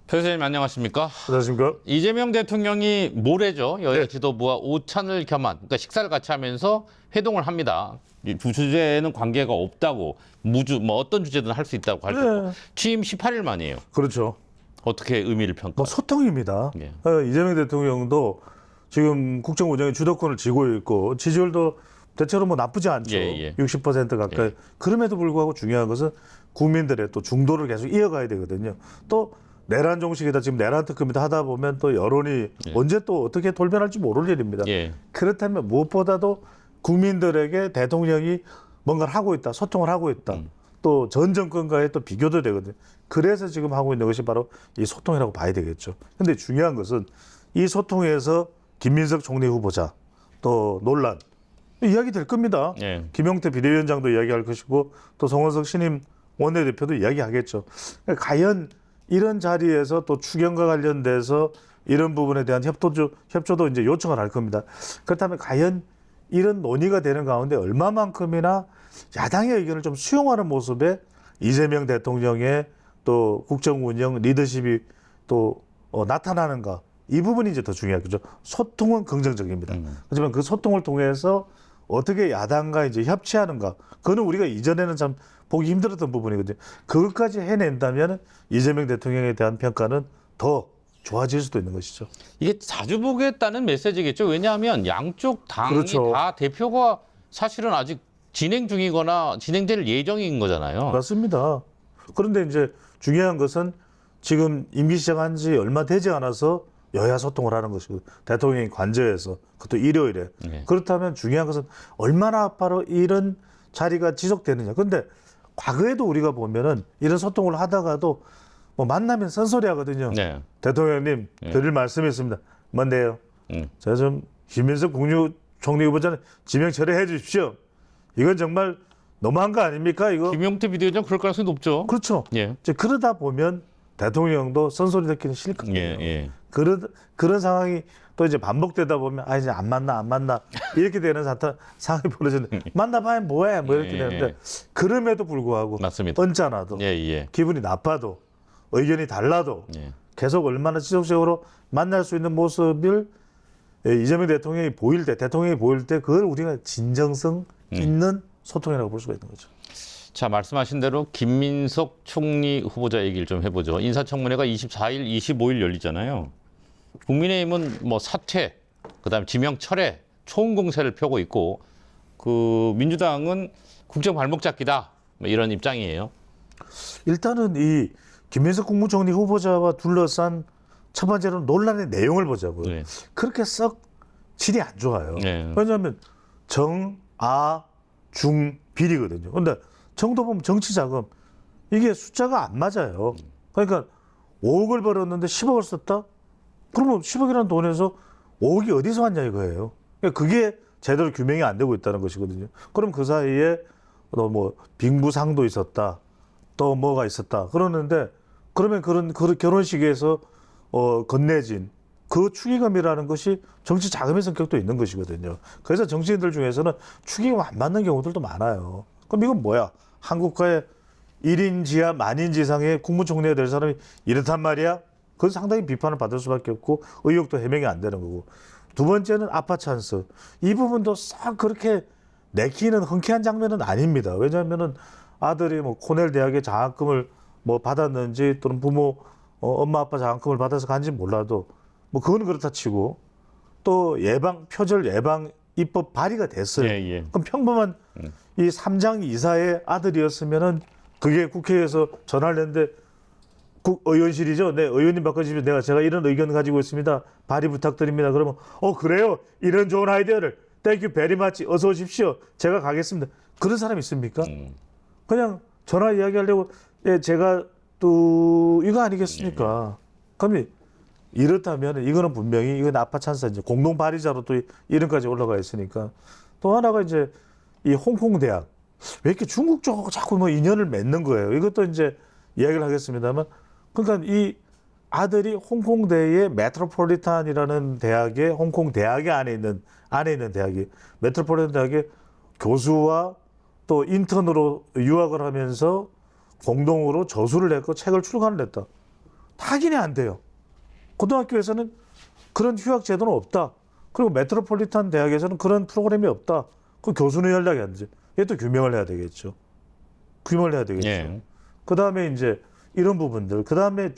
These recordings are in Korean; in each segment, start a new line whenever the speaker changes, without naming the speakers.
교수님 안녕하십니까?
안녕하십니까?
이재명 대통령이 모레죠. 여야 지도부와 오찬을 겸한 그러니까 식사를 같이 하면서 회동을 합니다. 이 두 주제는 관계가 없다고 뭐 어떤 주제든 할 수 있다고 밝혔고 취임 18일 만이에요.
그렇죠.
어떻게 의미를 평가?
뭐 소통입니다.
예.
이재명 대통령도 지금 국정 운영의 주도권을 쥐고 있고 지지율도 대체로 뭐 나쁘지 않죠. 60% 가까이. 그럼에도 불구하고 중요한 것은 국민들의 또 중도를 계속 이어가야 되거든요. 또 내란 종식이다 지금 내란 특검이다 하다 보면 또 여론이 언제 또 어떻게 돌변할지 모를 일입니다. 그렇다면 무엇보다도 국민들에게 대통령이 뭔가를 하고 있다, 소통을 하고 있다. 또 전 정권과의 또 비교도 되거든요. 그래서 지금 하고 있는 것이 바로 이 소통이라고 봐야 되겠죠. 근데 중요한 것은 이 소통에서 김민석 총리 후보자 또 논란 이야기 될 겁니다. 김용태 비대위원장도 이야기할 것이고 또 송원석 신임 원내대표도 이야기하겠죠. 그러니까 과연 이런 자리에서 또 추경과 관련돼서 이런 부분에 대한 협조도 이제 요청을 할 겁니다. 그렇다면 과연 이런 논의가 되는 가운데 얼마만큼이나 야당의 의견을 좀 수용하는 모습에 이재명 대통령의 또 국정 운영 리더십이 또 나타나는가 이 부분이 이제 더 중요하겠죠. 소통은 긍정적입니다. 하지만 그 소통을 통해서 어떻게 야당과 이제 협치하는가 그거는 우리가 이전에는 참 보기 힘들었던 부분이거든요. 그것까지 해낸다면 이재명 대통령에 대한 평가는 더 좋아질 수도 있는 것이죠.
이게 자주 보겠다는 메시지겠죠. 왜냐하면 양쪽 당이
그렇죠.
다 대표가 사실은 아직 진행 중이거나 진행될 예정인 거잖아요.
맞습니다. 그런데 이제 중요한 것은 지금 임기 시작한 지 얼마 되지 않아서 여야 소통을 하는 것이고 대통령이 관저에서 그것도 일요일에 그렇다면 중요한 것은 얼마나 바로 이런 자리가 지속되느냐. 그런데 과거에도 우리가 보면은 이런 소통을 하다가도 뭐 만나면 쓴소리 하거든요. 대통령님 드릴 말씀이 있습니다. 뭔데요? 제가 좀 김민석 국무총리 후보자는 지명 철회해 주십시오. 이건 정말 너무한 거 아닙니까? 이거.
김용태 비대위원장 그럴 가능성이 높죠.
그렇죠. 이제 그러다 보면 대통령도 쓴소리 듣기는 싫거든요. 그런 상황이 또 이제 반복되다 보면 이제 안 만나 이렇게 되는 상황이 벌어지는데 만나봐야 뭐해 뭐 이렇게 되는데 그럼에도 불구하고
맞습니다.
언짢아도 기분이 나빠도 의견이 달라도 계속 얼마나 지속적으로 만날 수 있는 모습을 이재명 대통령이 보일 때 그걸 우리가 진정성 있는 소통이라고 볼 수가 있는 거죠.
자, 말씀하신 대로 김민석 총리 후보자 얘기를 좀 해보죠. 인사청문회가 24일, 25일 열리잖아요. 국민의힘은 뭐 사퇴, 그다음에 지명 철회, 총공세를 펴고 있고 그 민주당은 국정 발목 잡기다 뭐 이런 입장이에요.
일단은 이 김민석 국무총리 후보자와 둘러싼 첫 번째로 논란의 내용을 보자고요. 그렇게 썩 질이 안 좋아요. 왜냐하면 정, 아, 중, 비리거든요. 근데 정도 보면 정치 자금 이게 숫자가 안 맞아요. 그러니까 5억을 벌었는데 10억을 썼다? 그러면 10억이라는 돈에서 5억이 어디서 왔냐 이거예요. 그러니까 그게 제대로 규명이 안 되고 있다는 것이거든요. 그럼 그 사이에 뭐 빙부상도 있었다. 또 뭐가 있었다. 그러는데 그러면 그런 결혼식에서 건네진 그 축의금이라는 것이 정치 자금의 성격도 있는 것이거든요. 그래서 정치인들 중에서는 축의금 안 받는 경우들도 많아요. 그럼 이건 뭐야? 한국과의 1인 지하 만인 지상의 국무총리가 될 사람이 이렇단 말이야? 그건 상당히 비판을 받을 수밖에 없고 의혹도 해명이 안 되는 거고. 두 번째는 아빠 찬스. 이 부분도 싹 그렇게 내키는 흔쾌한 장면은 아닙니다. 왜냐하면은 아들이 뭐 코넬 대학의 장학금을 뭐 받았는지 또는 부모 엄마 아빠 장학금을 받아서 간지 몰라도 뭐 그건 그렇다 치고 또 표절 예방 입법 발의가 됐어요. 그럼 평범한 이 삼장 이사의 아들이었으면은 그게 국회에서 전화를 했는데 의원실이죠. 네, 의원님 바꿔주시면 제가 이런 의견 가지고 있습니다. 발의 부탁드립니다. 그러면 그래요. 이런 좋은 아이디어를 땡큐 베리 마치 어서 오십시오. 제가 가겠습니다. 그런 사람이 있습니까? 그냥 전화 이야기하려고 제가 또 이거 아니겠습니까? 그러면 이렇다면 이거는 분명히 이건 아빠 찬스 이제 공동 발의자로 또 이름까지 올라가 있으니까 또 하나가 이제 이 홍콩 대학 왜 이렇게 중국 쪽하고 자꾸 뭐 인연을 맺는 거예요. 이것도 이제 이야기를 하겠습니다만 그러니까 이 아들이 홍콩대의 메트로폴리탄이라는 대학의 홍콩 대학의 안에 있는 대학이 메트로폴리탄 대학의 교수와 또 인턴으로 유학을 하면서 공동으로 저술을 했고 책을 출간을 했다. 확인이 안 돼요. 고등학교에서는 그런 휴학 제도는 없다. 그리고 메트로폴리탄 대학에서는 그런 프로그램이 없다. 그 교수는 연락이 안 되죠. 얘도 규명을 해야 되겠죠. 규명을 해야 되겠죠.
예.
그다음에 이제 이런 부분들. 그다음에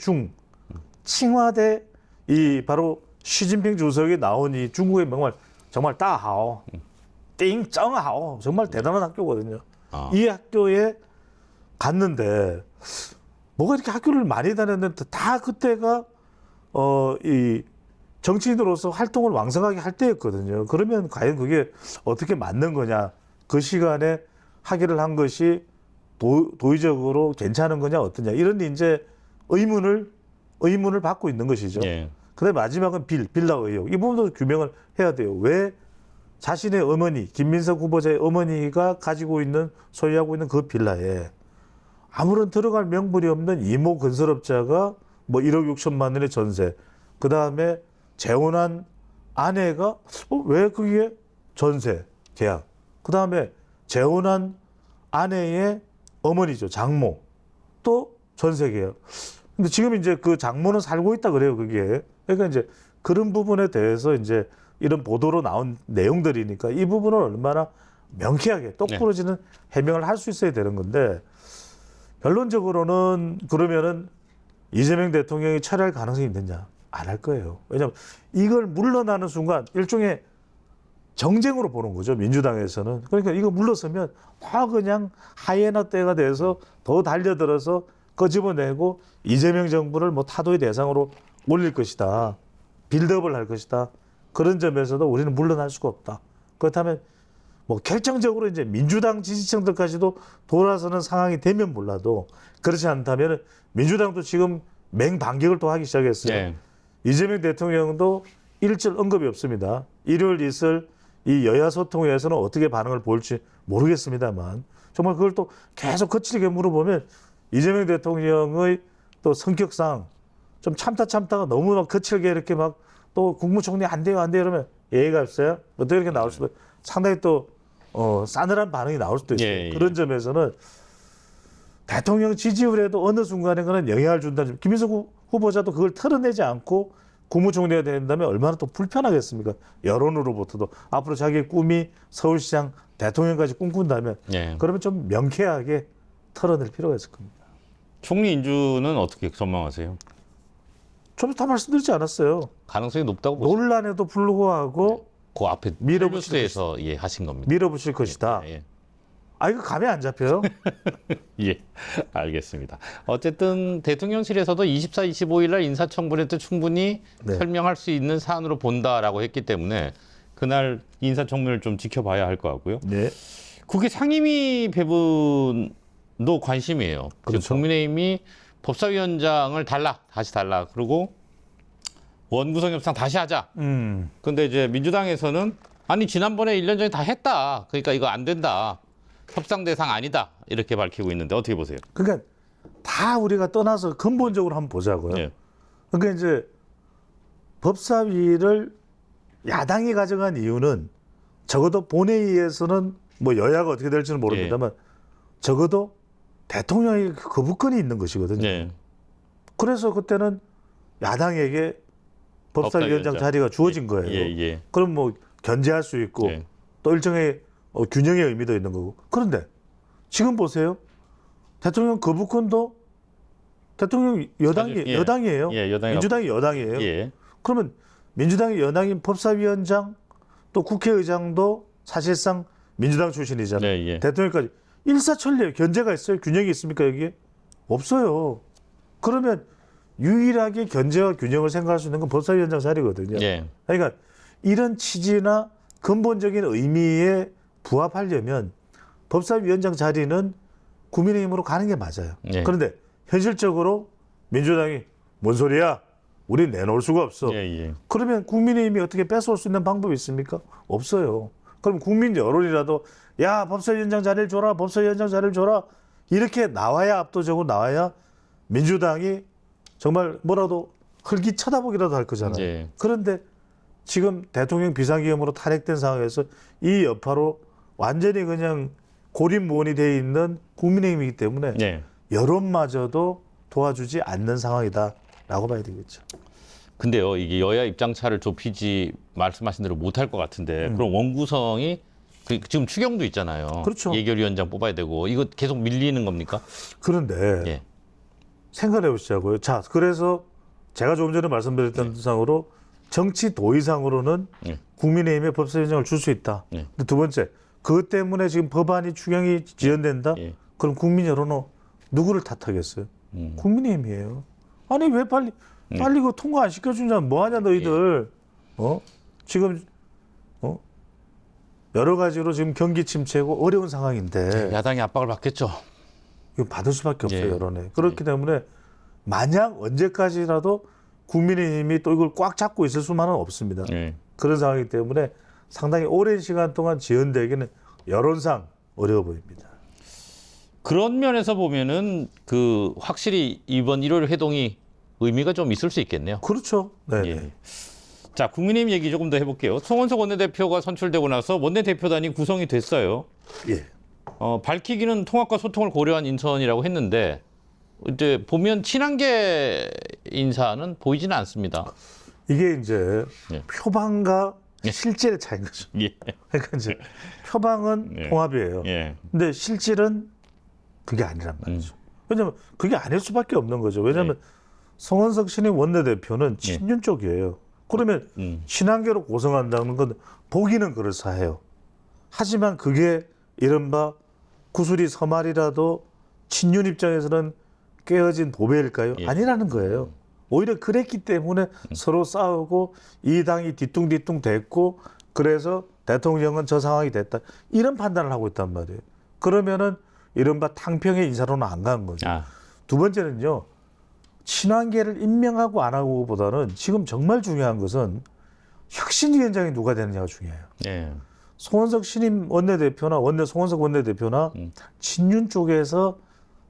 칭화대 이 바로 시진핑 주석이 나온 이 중국의 정말 따하오, 띵정하오 정말 대단한 학교거든요. 이 학교에 갔는데 뭐가 이렇게 학교를 많이 다녔는데 다 그때가 이 정치인으로서 활동을 왕성하게 할 때였거든요. 그러면 과연 그게 어떻게 맞는 거냐? 그 시간에 학위를 한 것이 도의적으로 괜찮은 거냐 어떠냐 이런 이제 의문을 받고 있는 것이죠.
예.
그다음에 마지막은 빌라 의혹 이 부분도 규명을 해야 돼요. 왜 자신의 어머니 김민석 후보자의 어머니가 가지고 있는 소유하고 있는 그 빌라에 아무런 들어갈 명분이 없는 이모 건설업자가 뭐 1억 6천만 원의 전세, 그 다음에 재혼한 아내가 왜 그게 전세 계약, 그 다음에 재혼한 아내의 어머니죠 장모 또 전세 계약. 근데 지금 이제 그 장모는 살고 있다 그래요 그게. 그러니까 이제 그런 부분에 대해서 이제 이런 보도로 나온 내용들이니까 이 부분을 얼마나 명쾌하게 똑부러지는 해명을 할 수 있어야 되는 건데 결론적으로는 그러면은 이재명 대통령이 철회할 가능성이 있느냐? 안 할 거예요. 왜냐하면 이걸 물러나는 순간 일종의 정쟁으로 보는 거죠. 민주당에서는. 그러니까 이거 물러서면 다 그냥 하이에나 떼가 돼서 더 달려들어서 끄집어내고 이재명 정부를 뭐 타도의 대상으로 올릴 것이다. 빌드업을 할 것이다. 그런 점에서도 우리는 물러날 수가 없다. 그렇다면 뭐 결정적으로 이제 민주당 지지층들까지도 돌아서는 상황이 되면 몰라도 그렇지 않다면 민주당도 지금 맹반격을 또 하기 시작했어요.
네.
이재명 대통령도 일절 언급이 없습니다. 일요일 있을 이 여야 소통회에서는 어떻게 반응을 보일지 모르겠습니다만 정말 그걸 또 계속 거칠게 물어보면 이재명 대통령의 또 성격상 좀 참다가 너무 막 거칠게 이렇게 막 또 국무총리 안 돼요 이러면 예의가 없어요. 어떻게 이렇게 나올 수도 상당히 또 싸늘한 반응이 나올 수도 있어요.
예.
그런 점에서는 대통령 지지율에도 어느 순간에 영향을 준다는 점. 김민석 후보자도 그걸 털어내지 않고 국무총리가 된다면 얼마나 또 불편하겠습니까? 여론으로부터도 앞으로 자기의 꿈이 서울시장 대통령까지 꿈꾼다면 그러면 좀 명쾌하게 털어낼 필요가 있을 겁니다.
총리 인준은 어떻게 전망하세요?
좀 다 말씀드리지 않았어요.
가능성이 높다고 보세요?
논란에도 불구하고
그 앞에 뉴스에서 하신 겁니다.
밀어붙일 것이다. 이거 감이 안 잡혀요?
예, 알겠습니다. 어쨌든 대통령실에서도 24, 25일 날 인사청문회 때 충분히 설명할 수 있는 사안으로 본다라고 했기 때문에 그날 인사청문회를 좀 지켜봐야 할 것 같고요.
네.
국회 상임위 배분도 관심이에요.
그렇죠.
국민의힘이 법사위원장을 다시 달라. 그리고 원구성 협상 다시 하자. 근데 이제 민주당에서는 아니 지난번에 1년 전에 다 했다. 그러니까 이거 안 된다. 협상 대상 아니다. 이렇게 밝히고 있는데 어떻게 보세요?
그러니까 다 우리가 떠나서 근본적으로 한번 보자고요.
네.
그러니까 이제 법사위를 야당이 가져간 이유는 적어도 본회의에서는 뭐 여야가 어떻게 될지는 모릅니다만 적어도 대통령의 거부권이 있는 것이거든요. 그래서 그때는 야당에게 법사위원장 자리가 주어진 거예요. 그럼 뭐 견제할 수 있고 또 일정의 균형의 의미도 있는 거고. 그런데 지금 보세요. 대통령 거부권도 대통령 여당이에요. 민주당이 여당이에요. 그러면 민주당이 여당인 법사위원장 또 국회의장도 사실상 민주당 출신이잖아요. 대통령까지 일사천리에 견제가 있어요. 균형이 있습니까 여기에? 없어요. 그러면 유일하게 견제와 균형을 생각할 수 있는 건 법사위원장 자리거든요. 그러니까 이런 취지나 근본적인 의미에 부합하려면 법사위원장 자리는 국민의힘으로 가는 게 맞아요. 그런데 현실적으로 민주당이 뭔 소리야? 우리 내놓을 수가 없어. 그러면 국민의힘이 어떻게 뺏어올 수 있는 방법이 있습니까? 없어요. 그럼 국민 여론이라도 야 법사위원장 자리를 줘라. 법사위원장 자리를 줘라. 이렇게 나와야 압도적으로 나와야 민주당이 정말 뭐라도 흙이 쳐다보기라도 할 거잖아요. 그런데 지금 대통령 비상기금으로 탄핵된 상황에서 이 여파로 완전히 그냥 고립무원이 돼 있는 국민의힘이기 때문에 여론마저도 도와주지 않는 상황이다. 라고 봐야 되겠죠.
근데요, 이게 여야 입장차를 좁히지 말씀하신 대로 못할 것 같은데 그럼 원구성이 지금 추경도 있잖아요.
그렇죠.
예결위원장 뽑아야 되고 이거 계속 밀리는 겁니까?
그런데
예.
생각해 보시자고요. 자, 그래서 제가 조금 전에 말씀드렸던 상으로 정치 도의상으로는 국민의힘에 법사위원장을 줄 수 있다. 근데 두 번째, 그것 때문에 지금 법안이 추경이 지연된다? 그럼 국민 여론은 누구를 탓하겠어요? 국민의힘이에요. 아니 왜 빨리 그거 통과 안 시켜주냐? 뭐하냐 너희들? 지금 여러 가지로 지금 경기 침체고 어려운 상황인데
야당이 압박을 받겠죠.
이거 받을 수밖에 없어요, 여론에. 그렇기 때문에 마냥 언제까지라도 국민의힘이 또 이걸 꽉 잡고 있을 수만은 없습니다. 그런 상황이기 때문에 상당히 오랜 시간 동안 지연되기는 여론상 어려워 보입니다.
그런 면에서 보면은 그 확실히 이번 일요일 회동이 의미가 좀 있을 수 있겠네요.
그렇죠. 네.
예. 자, 국민의힘 얘기 조금 더 해볼게요. 송원석 원내대표가 선출되고 나서 원내대표단이 구성이 됐어요.
예.
밝히기는 통합과 소통을 고려한 인선이라고 했는데 이제 보면 친한계 인사는 보이지는 않습니다.
이게 이제 표방과 실질의 차이인 거죠. 그러니까 이제 표방은 통합이에요. 근데 실질은 그게 아니란 말이죠. 왜냐하면 그게 아닐 수밖에 없는 거죠. 왜냐하면 송원석 신임 원내대표는 친윤 쪽이에요. 그러면 친한계로 고성한다는 건 보기는 그럴싸해요. 하지만 그게 이른바 구슬이 서말이라도 친윤 입장에서는 깨어진 보배일까요? 아니라는 거예요. 오히려 그랬기 때문에 서로 싸우고 이 당이 뒤뚱뒤뚱 됐고 그래서 대통령은 저 상황이 됐다. 이런 판단을 하고 있단 말이에요. 그러면은 이른바 탕평의 인사로는 안 간 거죠. 두 번째는요. 친한계를 임명하고 안 하고보다는 지금 정말 중요한 것은 혁신위원장이 누가 되느냐가 중요해요. 송원석 신임 원내대표나 송원석 원내대표나 친윤 쪽에서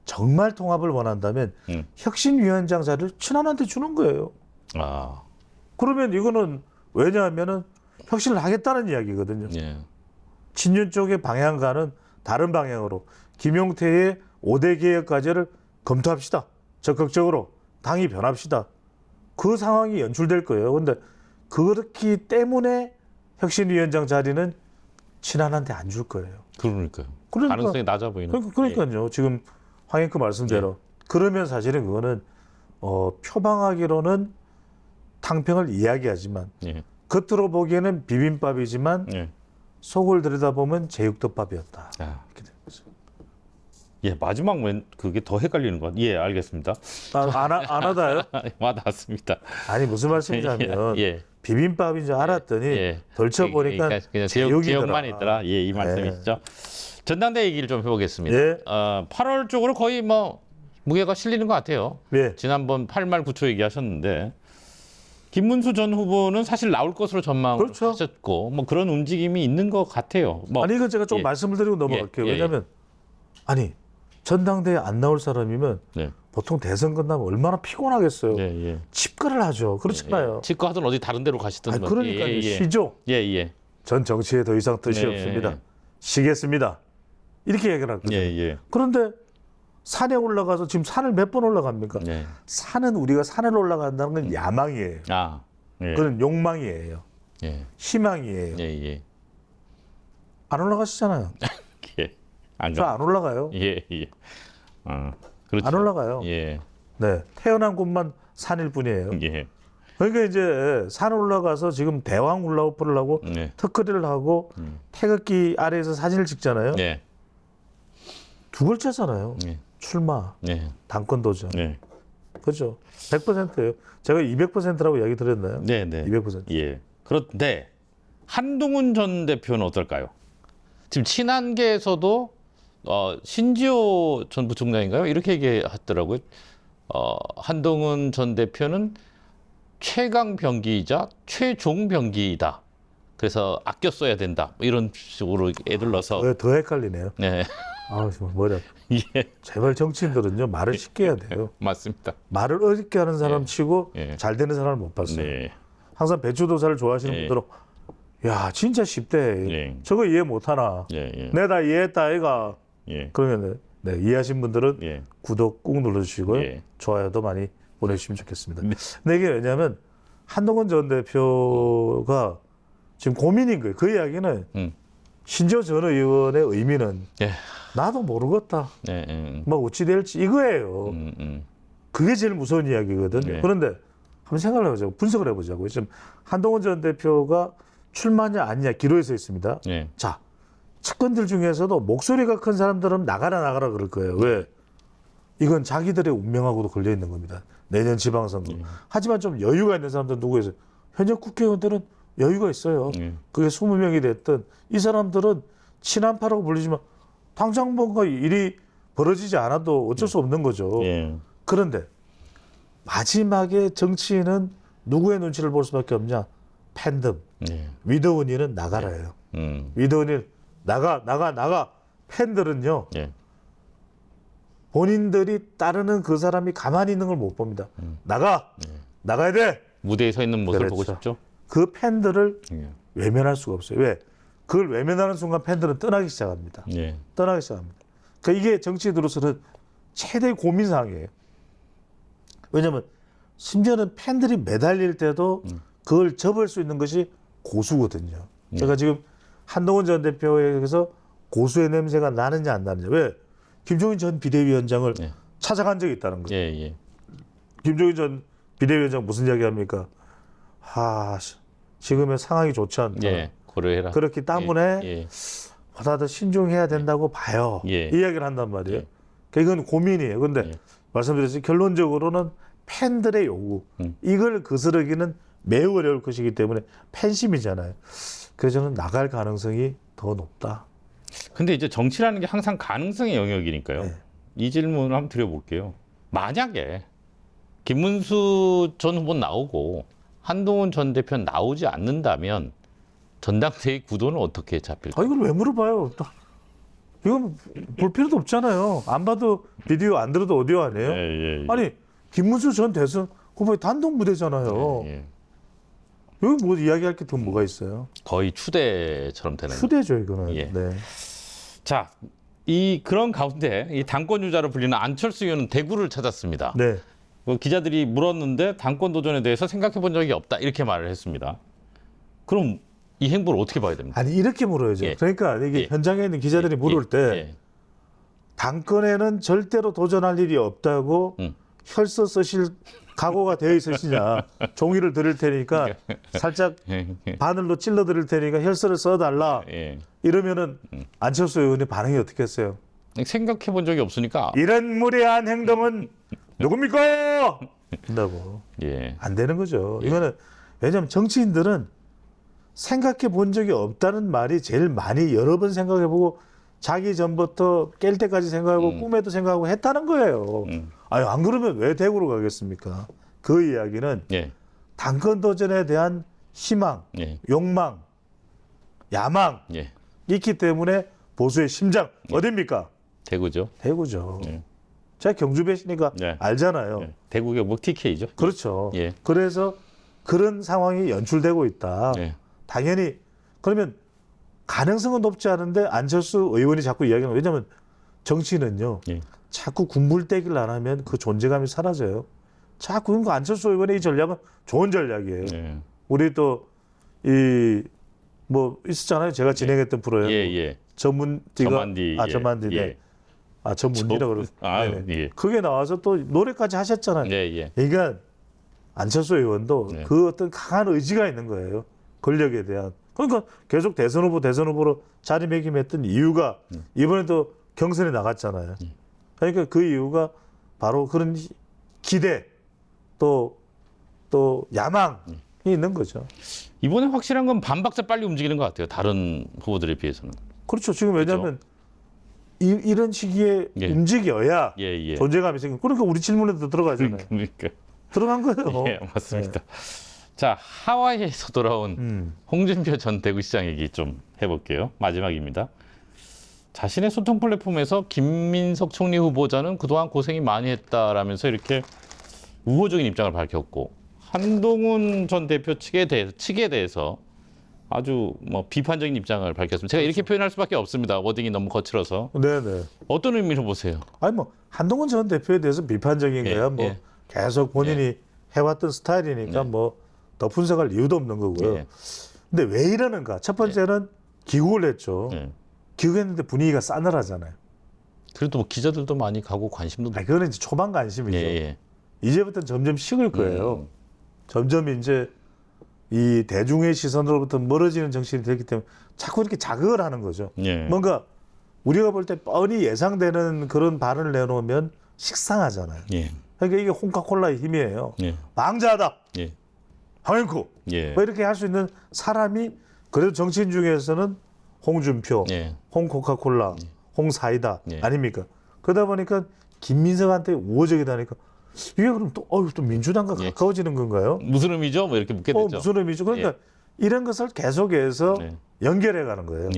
정말 통합을 원한다면 혁신위원장 자리를 친한한테 주는 거예요. 그러면 이거는 왜냐하면은 혁신을 하겠다는 이야기거든요. 친윤 쪽의 방향과는 다른 방향으로 김용태의 5대 개혁 과제를 검토합시다. 적극적으로 당이 변합시다. 그 상황이 연출될 거예요. 그런데 그렇기 때문에 혁신위원장 자리는 친한한테 안 줄 거예요.
그러니까요. 가능성이 낮아 보이는.
그러니까요. 지금 황영크 말씀대로. 그러면 사실은 그거는 표방하기로는 탕평을 이야기하지만 겉으로 보기에는 비빔밥이지만 속을 들여다보면 제육덮밥이었다. 이렇게 되는 거죠.
마지막 그게 더 헷갈리는 것 같아요. 알겠습니다.
안 하다요?
와닿았습니다.
아니 무슨 말씀이냐면 비빔밥인 줄 알았더니 덜쳐보니까
그냥 제육만 있더라. 이 말씀이시죠. 전당대 얘기를 좀 해보겠습니다. 8월 쪽으로 거의 뭐 무게가 실리는 것 같아요. 지난번 8말 9초 얘기하셨는데 김문수 전 후보는 사실 나올 것으로 전망을 하셨고 뭐 그런 움직임이 있는 것 같아요.
아니 이건 제가 좀 말씀을 드리고 넘어갈게요. 왜냐하면 아니 전당대회 안 나올 사람이면 보통 대선 끝나면 얼마나 피곤하겠어요. 집거를 하죠. 그렇잖아요.
집거하든 어디 다른 데로 가시든.
그러니까 쉬죠. 전 정치에 더 이상 뜻이 없습니다. 쉬겠습니다. 이렇게 얘기를 하거든요. 그런데 산에 올라가서 지금 산을 몇 번 올라갑니까? 산은 우리가 산을 올라간다는 건 야망이에요. 그건 욕망이에요. 희망이에요. 안 올라가시잖아요. 저 안 올라가요.
그렇죠.
안 올라가요. 태어난 곳만 산일 뿐이에요. 그러니까 이제 산 올라가서 지금 대왕 훌라후프를 하고 턱걸이를 하고 태극기 아래에서 사진을 찍잖아요. 두 글자잖아요. 출마, 당권 도전. 그렇죠. 100%예요. 제가 200%라고 이야기 드렸나요? 200%.
그런데 한동훈 전 대표는 어떨까요? 지금 친한계에서도 신지호 전 부총장인가요? 이렇게 얘기하더라고요. 한동훈 전 대표는 최강 병기이자 최종 병기이다. 그래서 아껴 써야 된다. 이런 식으로 애들러서.
더 헷갈리네요. 정말 머리 아파. 제발 정치인들은요 말을 쉽게 해야 돼요.
맞습니다.
말을 어렵게 하는 사람 치고 잘 되는 사람을 못 봤어요. 항상 배추도사를 좋아하시는 분들은 야 진짜 쉽대. 저거 이해 못하나. 내가 다 이해했다 아이가. 그러면 이해하신 분들은 구독 꾹 눌러주시고요. 좋아요도 많이 보내주시면 좋겠습니다. 근데 이게 왜냐하면 한동훈 전 대표가 지금 고민인 거예요. 그 이야기는 신지호 전 의원의 의미는 나도 모르겠다. 뭐 어찌 될지 이거예요. 그게 제일 무서운 이야기거든요. 그런데 한번 생각을 해보자고, 분석을 해보자고. 지금 한동훈 전 대표가 출마냐 아니냐 기로에 서 있습니다. 자, 측근들 중에서도 목소리가 큰 사람들은 나가라 그럴 거예요. 왜? 이건 자기들의 운명하고도 걸려 있는 겁니다. 내년 지방선거. 하지만 좀 여유가 있는 사람들은 누구예요? 현역 국회의원들은 여유가 있어요. 그게 20명이 됐든 이 사람들은 친한파라고 불리지만 당장 뭔가 일이 벌어지지 않아도 어쩔 수 없는 거죠. 그런데 마지막에 정치인은 누구의 눈치를 볼 수밖에 없냐? 팬덤. 위더우니는 나가라예요. 위더우니 나가. 팬들은요. 본인들이 따르는 그 사람이 가만히 있는 걸 못 봅니다. 나가야 돼.
무대에 서 있는 모습을 보고 싶죠.
그 팬들을 외면할 수가 없어요. 왜? 그걸 외면하는 순간 팬들은 떠나기 시작합니다. 떠나기 시작합니다. 그러니까 이게 정치인으로서는 최대 고민사항이에요. 왜냐하면 심지어는 팬들이 매달릴 때도 그걸 접을 수 있는 것이 고수거든요. 제가 지금 한동훈 전 대표에게서 고수의 냄새가 나느냐 안 나느냐. 왜? 김종인 전 비대위원장을 찾아간 적이 있다는 거예요. 김종인 전 비대위원장 무슨 이야기 합니까? 지금의 상황이 좋지 않다.
고려해라.
그렇기 때문에 보다 더 신중해야 된다고 봐요. 이 이야기를 한단 말이에요. 그러니까 이건 고민이에요. 그런데 말씀드렸듯이 결론적으로는 팬들의 요구, 이걸 거스르기는 매우 어려울 것이기 때문에 팬심이잖아요. 그래서 저는 나갈 가능성이 더 높다.
근데 이제 정치라는 게 항상 가능성의 영역이니까요. 이 질문을 한번 드려볼게요. 만약에 김문수 전 후보 나오고 한동훈 전 대표는 나오지 않는다면 전당대회 구도는 어떻게 잡힐까요?
이걸 왜 물어봐요? 이건 볼 필요도 없잖아요. 안 봐도 비디오, 안 들어도 오디오 아니에요? 아니, 김문수 전 대선 후보의 단독 무대잖아요. 여기 뭐 이야기할 게 더 뭐가 있어요?
거의 추대처럼 되는
추대죠, 이거는.
자, 그런 가운데 이 당권 유자로 불리는 안철수 의원은 대구를 찾았습니다. 기자들이 물었는데 당권 도전에 대해서 생각해 본 적이 없다 이렇게 말을 했습니다. 그럼 이 행보를 어떻게 봐야 됩니까?
아니, 이렇게 물어야죠. 그러니까 이게 현장에 있는 기자들이 물을 때 당권에는 절대로 도전할 일이 없다고 혈서 쓰실 각오가 되어 있으시냐. 종이를 드릴 테니까 살짝 바늘로 찔러 드릴 테니까 혈서를 써달라. 이러면은 안철수 의원의 반응이 어떻겠어요?
생각해 본 적이 없으니까
이런 무례한 행동은 누굽니까? 한다고. 안 되는 거죠. 이거는 왜냐하면 정치인들은 생각해 본 적이 없다는 말이 제일 많이 여러 번 생각해보고 자기 전부터 깰 때까지 생각하고 꿈에도 생각하고 했다는 거예요. 안 그러면 왜 대구로 가겠습니까? 그 이야기는 당권 도전에 대한 희망, 욕망, 야망 있기 때문에 보수의 심장 어디입니까?
대구죠.
대구죠. 제가 경주 배시니까 알잖아요.
대구 경북 TK죠.
그렇죠. 그래서 그런 상황이 연출되고 있다. 당연히 그러면 가능성은 높지 않은데 안철수 의원이 자꾸 이야기하는, 왜냐하면 정치는요 자꾸 군불대기를 안 하면 그 존재감이 사라져요. 자꾸 그러니까 안철수 의원의 이 전략은 좋은 전략이에요. 우리 또 뭐 있었잖아요. 제가 진행했던 프로에 전문디가 전문디라 그러고 그게 나와서 또 노래까지 하셨잖아요. 그러니까 안철수 의원도 그 어떤 강한 의지가 있는 거예요. 권력에 대한. 그러니까 계속 대선 후보로 자리매김했던 이유가 이번에도 경선에 나갔잖아요. 그러니까 그 이유가 바로 그런 기대 또 야망이 있는 거죠.
이번에 확실한 건 반박자 빨리 움직이는 것 같아요. 다른 후보들에 비해서는.
그렇죠. 지금 왜냐하면 이런 시기에 움직여야 존재감이 생기고, 그러니까 우리 질문에도 들어가잖아요.
그러니까.
들어간 거예요.
맞습니다. 자, 하와이에서 돌아온 홍준표 전 대구시장 얘기 좀 해볼게요. 마지막입니다. 자신의 소통 플랫폼에서 김민석 총리 후보자는 그동안 고생이 많이 했다라면서 이렇게 우호적인 입장을 밝혔고, 한동훈 전 대표 측에 대해서 아주 비판적인 입장을 밝혔습니다. 제가 이렇게 표현할 수밖에 없습니다. 워딩이 너무 거칠어서.
네네.
어떤 의미로 보세요?
한동훈 전 대표에 대해서 비판적인 거야. 계속 본인이 해왔던 스타일이니까 뭐 더 분석할 이유도 없는 거고요. 근데 왜 이러는가? 첫 번째는 귀국을 했죠. 귀국했는데 분위기가 싸늘하잖아요.
그래도 뭐 기자들도 많이 가고 관심도
그거는 이제 초반 관심이죠. 이제부터는 점점 식을 거예요. 점점 이제 이 대중의 시선으로부터 멀어지는 정신이 되기 때문에 자꾸 이렇게 자극을 하는 거죠. 뭔가 우리가 볼 때 뻔히 예상되는 그런 발언을 내놓으면 식상하잖아요. 그러니까 이게 홍카콜라의 힘이에요. 망자다. 황행쿠. 뭐 이렇게 할 수 있는 사람이 그래도 정치인 중에서는 홍준표, 홍코카콜라, 홍사이다 아닙니까? 그러다 보니까 김민석한테 우호적이다니까 이게 그럼 또 민주당과 가까워지는 건가요?
무슨 의미죠? 뭐 이렇게 묻게 되죠.
무슨 의미죠? 그러니까 이런 것을 계속해서 연결해 가는 거예요.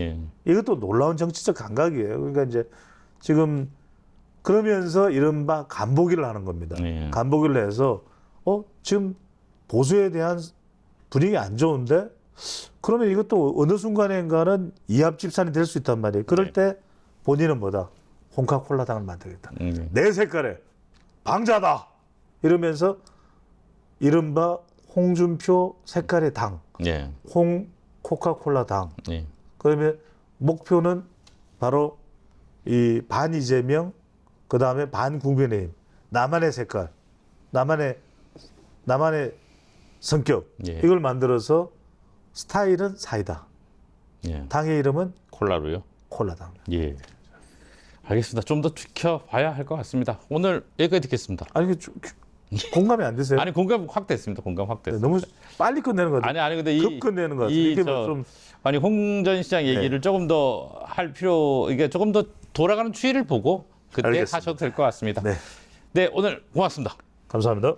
이것도 놀라운 정치적 감각이에요. 그러니까 이제 지금 그러면서 이른바 간보기를 하는 겁니다. 간보기를 해서 지금 보수에 대한 분위기 안 좋은데 그러면 이것도 어느 순간인가는 이합집산이 될 수 있단 말이에요. 그럴 때 본인은 뭐다? 홍카콜라 당을 만들겠다. 내 색깔에 방자다. 이러면서 이른바 홍준표 색깔의 당, 홍코카콜라 당. 그러면 목표는 바로 이 반 이재명, 그 다음에 반 국민의힘, 나만의 색깔, 나만의 성격 이걸 만들어서 스타일은 사이다. 당의 이름은
콜라로요?
콜라당.
알겠습니다. 좀 더 지켜봐야 할 것 같습니다. 오늘 여기까지 듣겠습니다.
아니 공감이 안 되세요?
아니 공감 확 됐습니다. 공감 확 됐습니다.
너무 빨리 끝내는 것 같아요.
아니 근데
급 끝내는 것 같아요. 이게 좀
아니 홍 전 시장 얘기를 조금 더 할 필요 이게 조금 더 돌아가는 추이를 보고 그때
알겠습니다.
하셔도 될 것 같습니다.
네,
오늘 고맙습니다.
감사합니다.